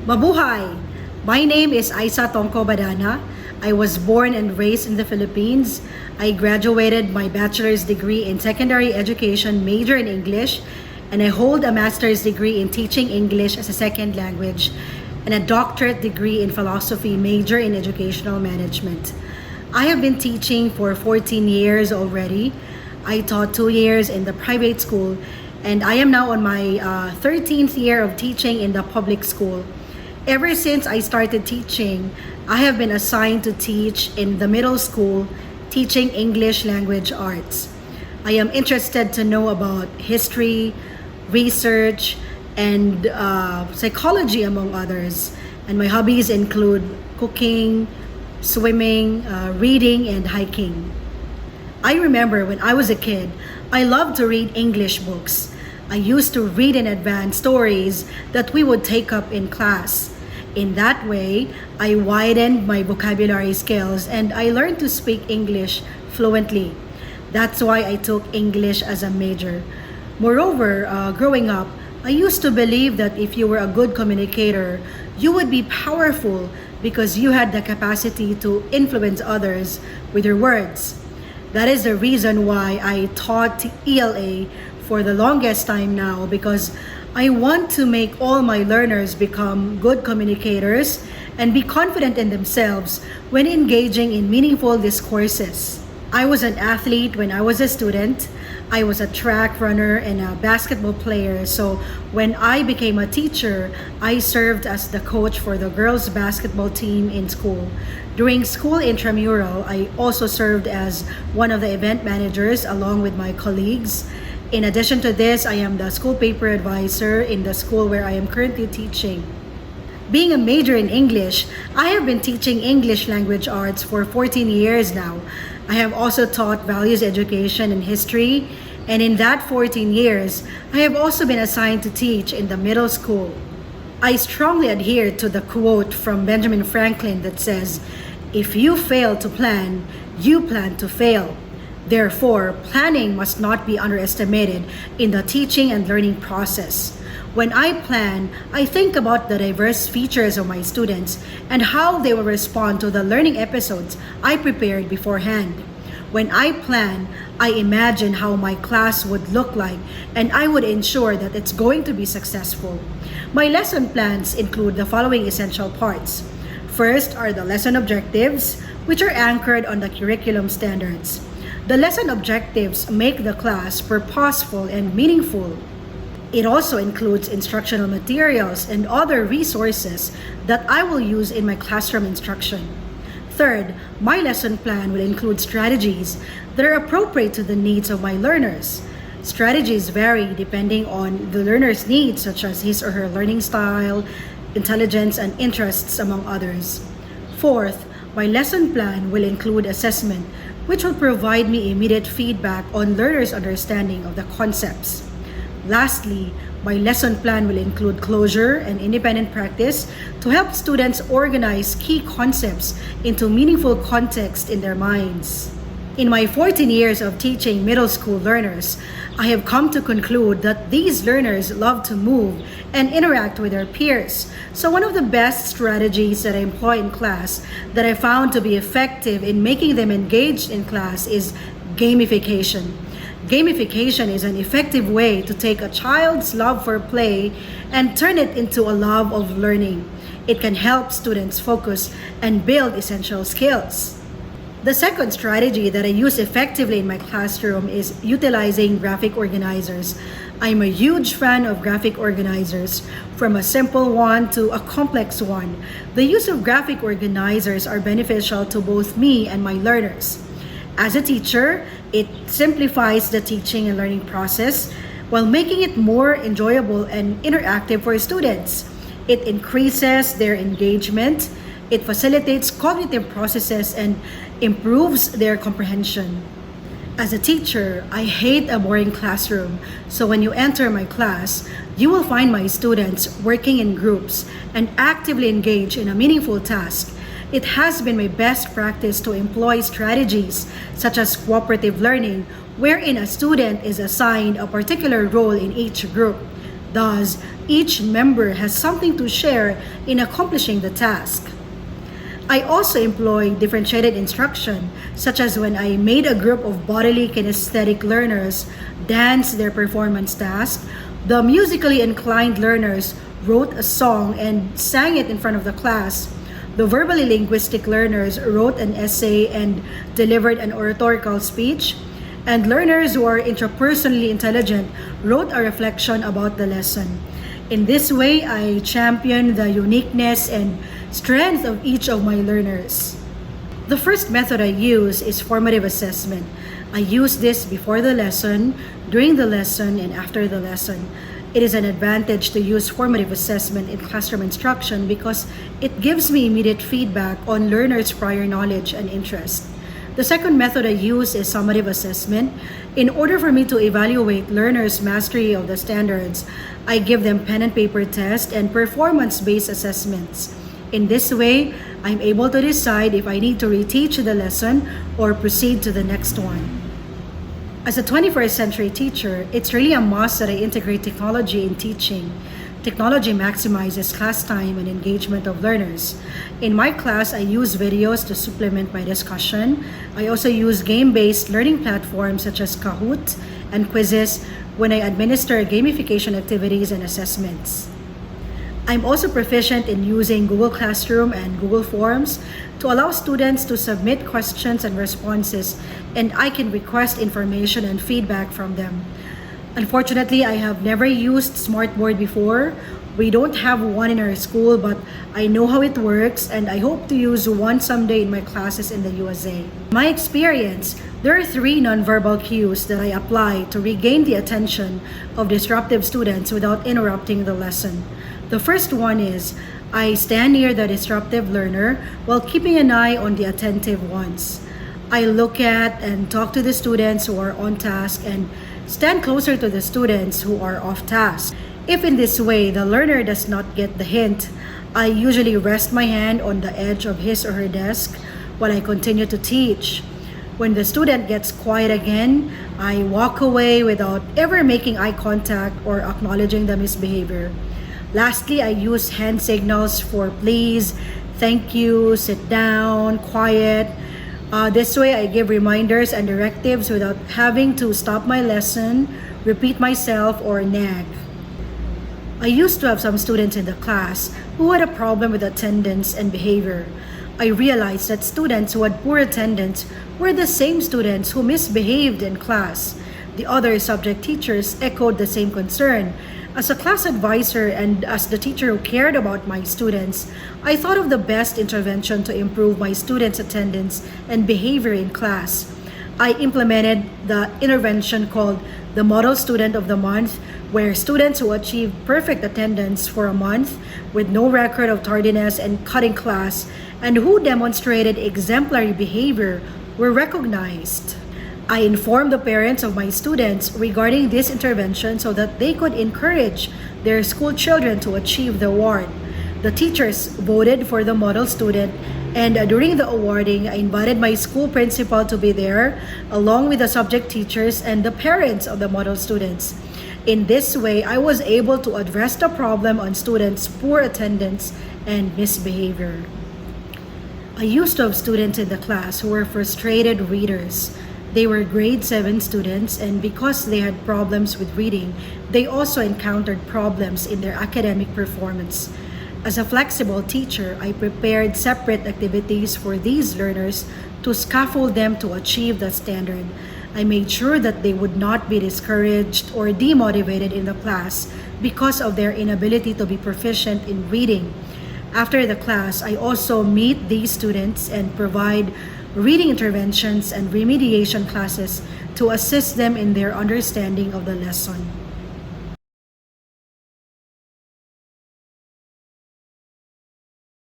Mabuhay! My name is Aisa Tongko Badana. I was born and raised in the Philippines. I graduated my bachelor's degree in secondary education, major in English, and I hold a master's degree in teaching English as a second language and a doctorate degree in philosophy, major in educational management. I have been teaching for 14 years already. I taught 2 years in the private school, and I am now on my 13th year of teaching in the public school. Ever since I started teaching, I have been assigned to teach in the middle school, teaching English language arts. I am interested to know about history, research, and psychology, among others. And my hobbies include cooking, swimming, reading, and hiking. I remember when I was a kid, I loved to read English books. I used to read in advance stories that we would take up in class. In that way, I widened my vocabulary skills and I learned to speak English fluently. That's why I took English as a major. Moreover, growing up, I used to believe that if you were a good communicator, you would be powerful because you had the capacity to influence others with your words. That is the reason why I taught ELA for the longest time now, because I want to make all my learners become good communicators and be confident in themselves when engaging in meaningful discourses. I was an athlete when I was a student. I was a track runner and a basketball player. So when I became a teacher, I served as the coach for the girls basketball team in school. During school intramural, I also served as one of the event managers along with my colleagues. In addition to this, I am the school paper advisor in the school where I am currently teaching. Being a major in English, I have been teaching English language arts for 14 years now. I have also taught values education and history, and in that 14 years, I have also been assigned to teach in the middle school. I strongly adhere to the quote from Benjamin Franklin that says, "If you fail to plan, you plan to fail." Therefore, planning must not be underestimated in the teaching and learning process. When I plan, I think about the diverse features of my students and how they will respond to the learning episodes I prepared beforehand. When I plan, I imagine how my class would look like and I would ensure that it's going to be successful. My lesson plans include the following essential parts. First are the lesson objectives, which are anchored on the curriculum standards. The lesson objectives make the class purposeful and meaningful. It also includes instructional materials and other resources that I will use in my classroom instruction. Third, my lesson plan will include strategies that are appropriate to the needs of my learners. Strategies vary depending on the learner's needs, such as his or her learning style, intelligence, and interests, among others. Fourth, my lesson plan will include assessment, which will provide me immediate feedback on learners' understanding of the concepts. Lastly, my lesson plan will include closure and independent practice to help students organize key concepts into meaningful context in their minds. In my 14 years of teaching middle school learners, I have come to conclude that these learners love to move and interact with their peers. So one of the best strategies that I employ in class that I found to be effective in making them engaged in class is gamification. Gamification is an effective way to take a child's love for play and turn it into a love of learning. It can help students focus and build essential skills. The second strategy that I use effectively in my classroom is utilizing graphic organizers. I'm a huge fan of graphic organizers, from a simple one to a complex one. The use of graphic organizers are beneficial to both me and my learners. As a teacher, it simplifies the teaching and learning process while making it more enjoyable and interactive for students. It increases their engagement, it facilitates cognitive processes, and improves their comprehension. As a teacher, I hate a boring classroom, so when you enter my class, you will find my students working in groups and actively engage in a meaningful task. It has been my best practice to employ strategies such as cooperative learning, wherein a student is assigned a particular role in each group. Thus, each member has something to share in accomplishing the task. I also employ differentiated instruction, such as when I made a group of bodily kinesthetic learners dance their performance task, the musically inclined learners wrote a song and sang it in front of the class. The verbally linguistic learners wrote an essay and delivered an oratorical speech, and learners who are intrapersonally intelligent wrote a reflection about the lesson. In this way, I champion the uniqueness and strength of each of my learners. The first method I use is formative assessment. I use this before the lesson, during the lesson, and after the lesson. It is an advantage to use formative assessment in classroom instruction because it gives me immediate feedback on learners' prior knowledge and interest. The second method I use is summative assessment. In order for me to evaluate learners' mastery of the standards, I give them pen and paper tests and performance-based assessments. In this way, I'm able to decide if I need to reteach the lesson or proceed to the next one. As a 21st century teacher, it's really a must that I integrate technology in teaching. Technology maximizes class time and engagement of learners. In my class, I use videos to supplement my discussion. I also use game-based learning platforms such as Kahoot and quizzes when I administer gamification activities and assessments. I'm also proficient in using Google Classroom and Google Forms to allow students to submit questions and responses, and I can request information and feedback from them. Unfortunately, I have never used Smartboard before. We don't have one in our school, but I know how it works, and I hope to use one someday in my classes in the USA. My experience, there are 3 nonverbal cues that I apply to regain the attention of disruptive students without interrupting the lesson. The first one is, I stand near the disruptive learner while keeping an eye on the attentive ones. I look at and talk to the students who are on task and stand closer to the students who are off task. If in this way the learner does not get the hint, I usually rest my hand on the edge of his or her desk while I continue to teach. When the student gets quiet again, I walk away without ever making eye contact or acknowledging the misbehavior. Lastly, I use hand signals for please, thank you, sit down, quiet. This way, I give reminders and directives without having to stop my lesson, repeat myself, or nag. I used to have some students in the class who had a problem with attendance and behavior. I realized that students who had poor attendance were the same students who misbehaved in class. The other subject teachers echoed the same concern. As a class advisor and as the teacher who cared about my students, I thought of the best intervention to improve my students' attendance and behavior in class. I implemented the intervention called the Model Student of the Month, where students who achieved perfect attendance for a month with no record of tardiness and cutting class and who demonstrated exemplary behavior were recognized. I informed the parents of my students regarding this intervention so that they could encourage their school children to achieve the award. The teachers voted for the model student, and during the awarding, I invited my school principal to be there, along with the subject teachers and the parents of the model students. In this way, I was able to address the problem on students' poor attendance and misbehavior. I used to have students in the class who were frustrated readers. They were grade 7 students, and because they had problems with reading, they also encountered problems in their academic performance. As a flexible teacher, I prepared separate activities for these learners to scaffold them to achieve the standard. I made sure that they would not be discouraged or demotivated in the class because of their inability to be proficient in reading. After the class, I also meet these students and provide reading interventions and remediation classes to assist them in their understanding of the lesson.